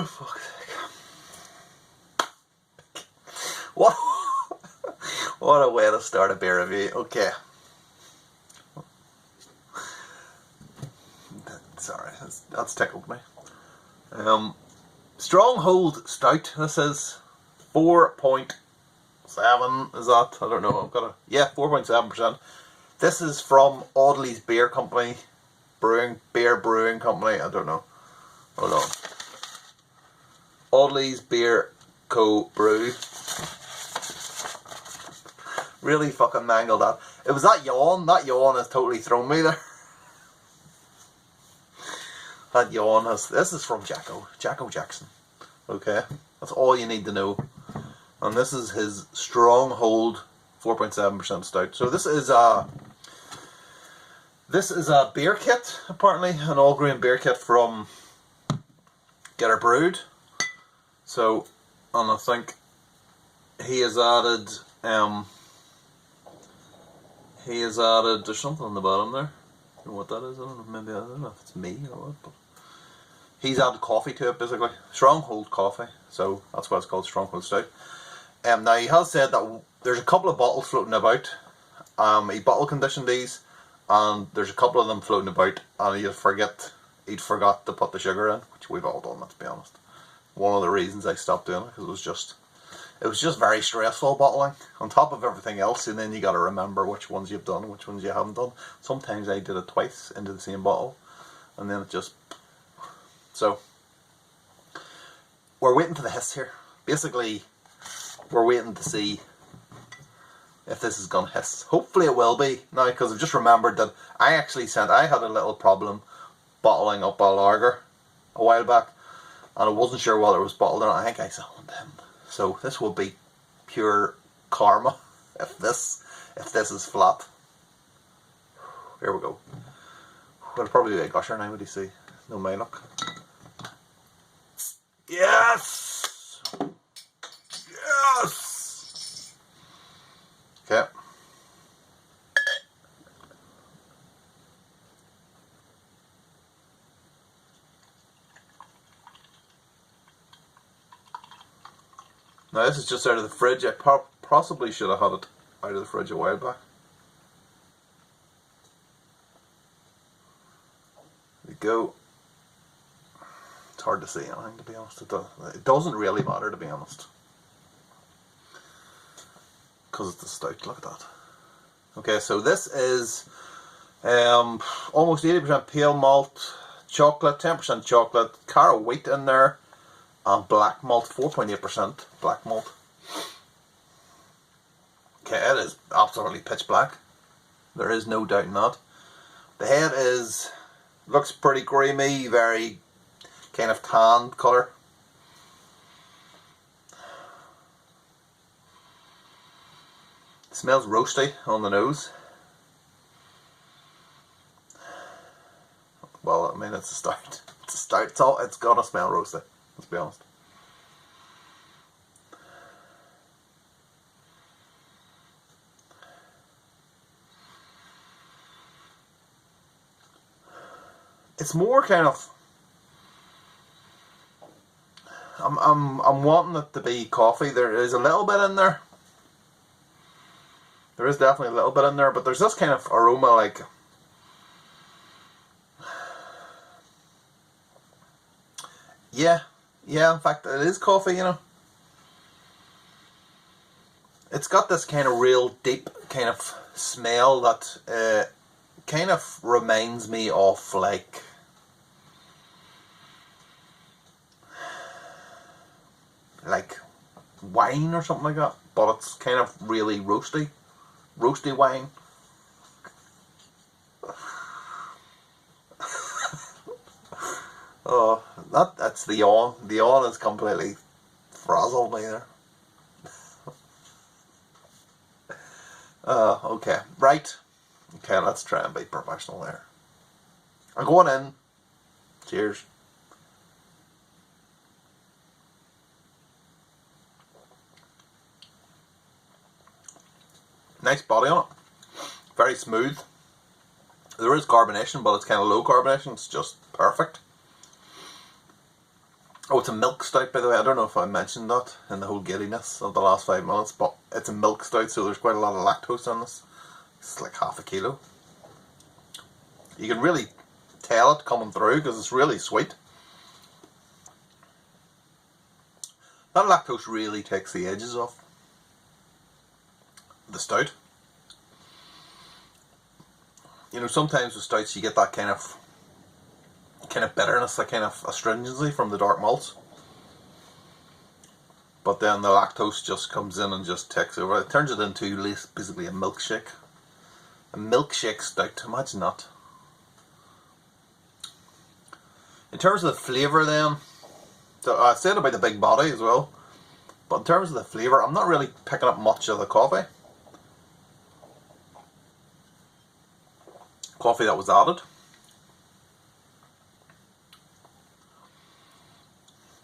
Fuck's sake. What? What a way to start a beer review. Okay. Sorry, that's tickled me. Stronghold Stout. This is 4.7. Is that? I don't know. I've got a 4.7%. This is from Audley's Beer Company, beer brewing company. I don't know. Hold on. Audley's BrewCo brew. Really fucking mangled that. It was that yawn. That yawn has totally thrown me there. That yawn has. This is from Jacko Jackson. Okay, that's all you need to know. And this is his Stronghold 4.7% stout. So this is a beer kit, apparently, an all grain beer kit from Get Her Brewed. So, and I think he has added there's something on the bottom there. I don't know what that is. I don't know if it's me or what, but he's added coffee to it, basically. Stronghold coffee, so that's why it's called Stronghold Stout. Now he has said that there's a couple of bottles floating about. He bottle conditioned these, and there's a couple of them floating about, and he'd forgot to put the sugar in, which we've all done, let's be honest. One of the reasons I stopped doing it, because it was just very stressful bottling, on top of everything else, and then you got to remember which ones you've done, which ones you haven't done. Sometimes I did it twice into the same bottle, and then it just... So, we're waiting for the hiss here. Basically, we're waiting to see if this is going to hiss. Hopefully it will be, now, because I've just remembered that I had a little problem bottling up a lager a while back, and I wasn't sure whether it was bottled or not. I think I sold them. So this will be pure karma if this is flat. Here we go. It'll probably be a gusher now, what do you see? No my luck. Yes! Yes! Okay. Now this is just out of the fridge. I possibly should have had it out of the fridge a while back. There we go. It's hard to see anything, to be honest. It doesn't really matter, to be honest, because it's a stout. Look at that. Okay, so this is almost 80% pale malt, chocolate, 10% chocolate, caraway wheat in there, and black malt, 4.8% black malt. Okay, it is absolutely pitch black. There is no doubt in that. The head looks pretty creamy, very kind of tanned colour. It smells roasty on the nose. Well, I mean, it's a stout. It's a stout. It's gotta smell roasty, let's be honest. It's more kind of... I'm wanting it to be coffee. There is a little bit in there. There is definitely a little bit in there, but there's this kind of aroma, like... Yeah, in fact, it is coffee, you know. It's got this kind of real deep kind of smell that kind of reminds me of, like... wine or something like that, but it's kind of really roasty wine. Oh, that's the yawn. The yawn has completely frazzled me there. Okay, right. Okay, let's try and be professional there. I'm going in. Cheers. Nice body on it. Very smooth. There is carbonation, but it's kind of low carbonation. It's just perfect. Oh, it's a milk stout, by the way. I don't know if I mentioned that in the whole giddiness of the last 5 minutes, but it's a milk stout, so there's quite a lot of lactose in this. It's like half a kilo. You can really tell it coming through because it's really sweet. That lactose really takes the edges off the stout. You know, sometimes with stouts you get that kind of bitterness, that kind of astringency from the dark malts. But then the lactose just comes in and just takes over. It turns it into basically a milkshake. A milkshake stout, imagine that. In terms of the flavour then, so I said about the big body as well, but in terms of the flavour, I'm not really picking up much of the coffee. Coffee that was added.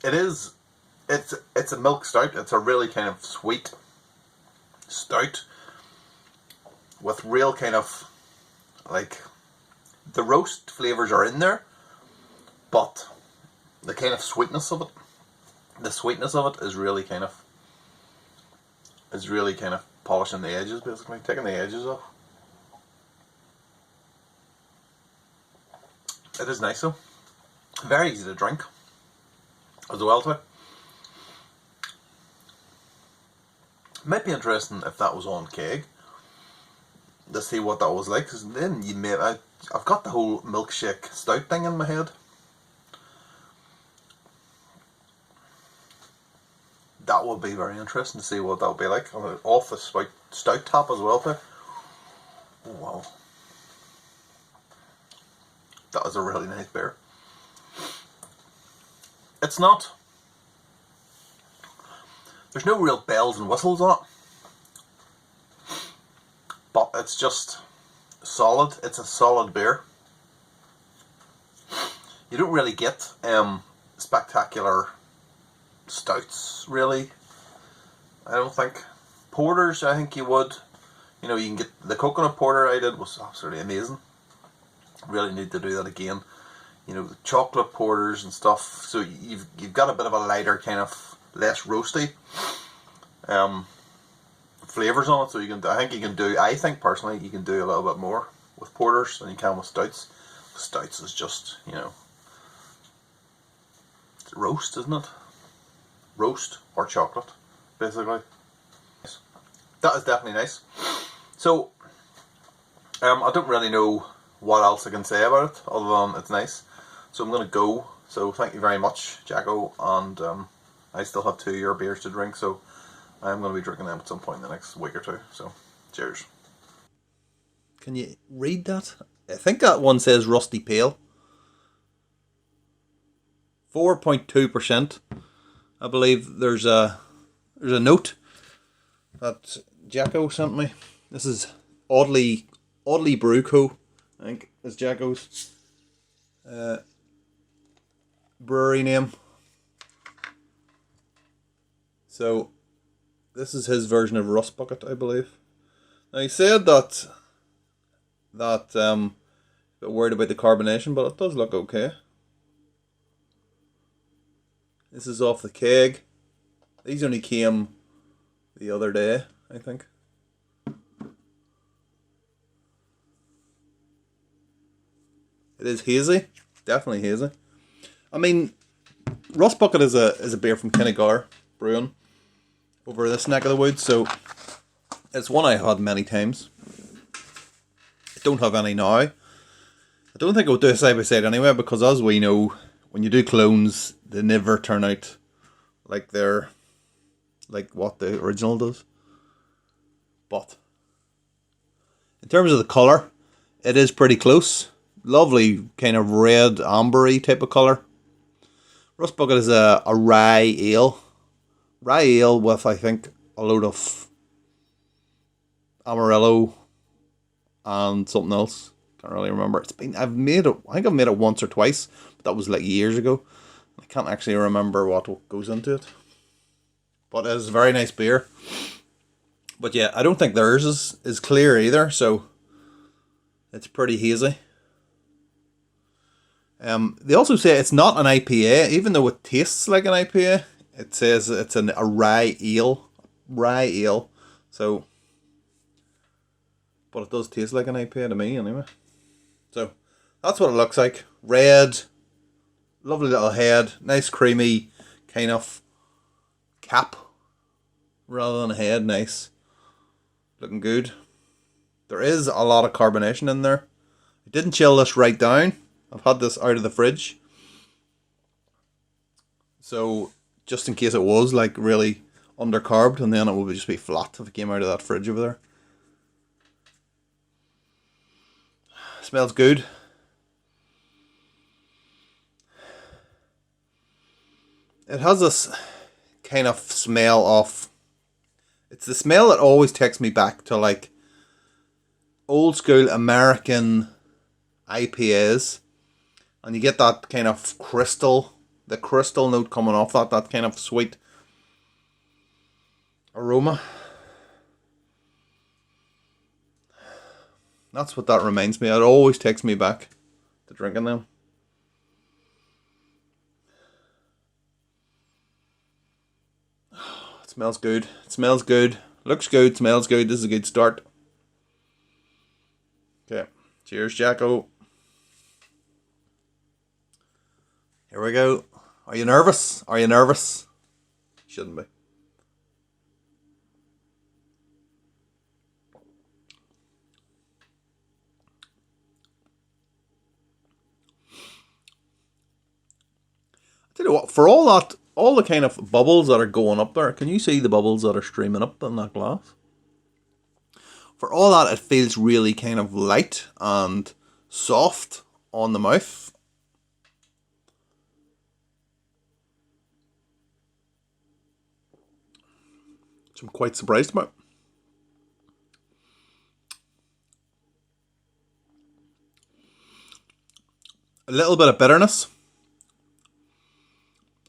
It's a milk stout. It's a really kind of sweet stout with real kind of, like, the roast flavours are in there, but the kind of sweetness of it, is really kind of polishing the edges, basically taking the edges off. It is nice though. Very easy to drink as well too. Might be interesting if that was on keg to see what that was like, because then I've got the whole milkshake stout thing in my head. That would be very interesting to see what that would be like. Off the stout tap as well too. Oh wow. That was a really nice beer. It's not... There's no real bells and whistles on it. But it's just solid. It's a solid beer. You don't really get spectacular stouts, really. I don't think. Porters, I think you would. You know, you can get... The coconut porter I did was absolutely amazing. Really need to do that again. You know, the chocolate porters and stuff. So you've got a bit of a lighter, kind of less roasty flavours on it. So I think personally you can do a little bit more with porters than you can with stouts. Stouts is just, you know, it's roast, isn't it? Roast or chocolate, basically. That is definitely nice. So I don't really know what else I can say about it other than it's nice. So I'm going to go. So thank you very much, Jacko, and I still have 2 of your beers to drink, so I'm going to be drinking them at some point in the next week or two. So cheers. Can you read that? I think that one says Rusty Pail. 4.2%. I believe there's a note that Jacko sent me. This is Audley BrewCo, I think is Jacko's brewery name. So this is his version of Rust Bucket, I believe. Now he said that a bit worried about the carbonation, but it does look okay. This is off the keg. These only came the other day, I think. It is hazy, definitely hazy. I mean, Rust Bucket is a beer from Kinnegar Brewing over this neck of the woods, so it's one I had many times. I don't have any now. I don't think I would do a side by side anyway, because as we know, when you do clones, they never turn out like what the original does. But in terms of the colour, it is pretty close. Lovely kind of red ambery type of colour. Rust Bucket is a rye ale. Rye ale with, I think, a load of Amarillo and something else. Can't really remember. I think I've made it once or twice, but that was like years ago. I can't actually remember what goes into it. But it is a very nice beer. But yeah, I don't think theirs is clear either, so it's pretty hazy. They also say it's not an IPA, even though it tastes like an IPA. It says it's a rye ale. Rye ale. So, but it does taste like an IPA to me anyway. So, that's what it looks like. Red. Lovely little head. Nice creamy kind of cap. Rather than a head. Nice. Looking good. There is a lot of carbonation in there. I didn't chill this right down. I've had this out of the fridge. So, just in case it was like really undercarbed, and then it would just be flat if it came out of that fridge over there. Smells good. It has this kind of smell of... It's the smell that always takes me back to like old school American IPAs. And you get that kind of the crystal note coming off that kind of sweet aroma. That's what that reminds me. It always takes me back to drinking them. It smells good. It smells good. Looks good. Smells good. This is a good start. Okay. Cheers, Jacko. Here we go. Are you nervous? Are you nervous? Shouldn't be. I tell you what, for all the kind of bubbles that are going up there, can you see the bubbles that are streaming up in that glass? For all that, it feels really kind of light and soft on the mouth. Which I'm quite surprised about. A little bit of bitterness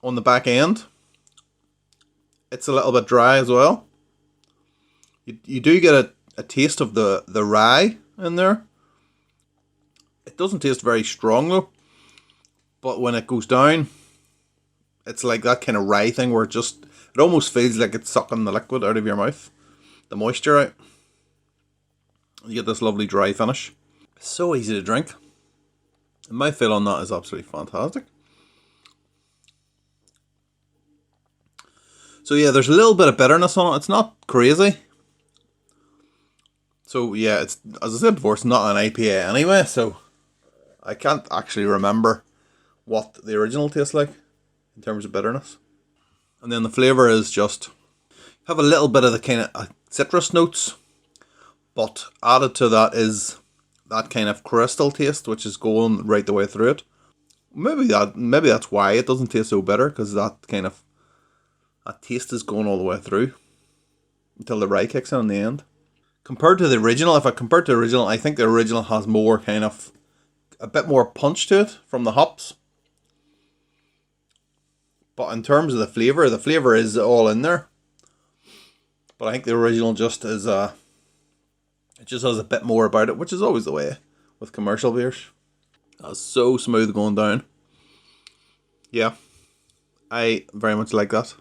on the back end. It's a little bit dry as well. You do get a taste of the rye in there. It doesn't taste very strong though. But when it goes down, it's like that kind of rye thing where it almost feels like it's sucking the liquid out of your mouth. The moisture out. You get this lovely dry finish. So easy to drink. And my feel on that is absolutely fantastic. So yeah, there's a little bit of bitterness on it. It's not crazy. So yeah, it's, as I said before, it's not an IPA anyway, so I can't actually remember what the original tastes like in terms of bitterness. And then the flavour is just, have a little bit of the kind of citrus notes, but added to that is that kind of crystal taste, which is going right the way through it. Maybe that's why it doesn't taste so bitter, because that taste is going all the way through until the rye kicks in the end. Compared to the original, if I compare to the original, I think the original has more kind of a bit more punch to it from the hops. But in terms of the flavour is all in there. But I think the original just is it just has a bit more about it, which is always the way with commercial beers. That's so smooth going down. Yeah, I very much like that.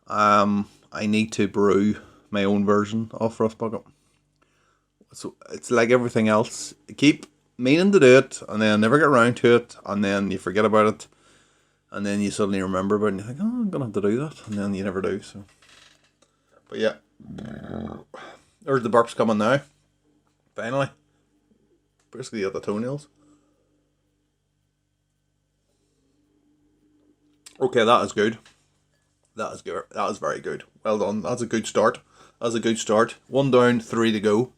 I need to brew my own version of Frost Bucket. So it's like everything else. I keep meaning to do it, and then I never get around to it, and then you forget about it, and then you suddenly remember about it, and you think, oh, I'm gonna have to do that, and then you never do. So, but yeah, there's the burps coming now. Finally, basically at the toenails. Okay, that is good. That is good. That is very good. Well done. That's a good start. That's a good start. 1 down, 3 to go.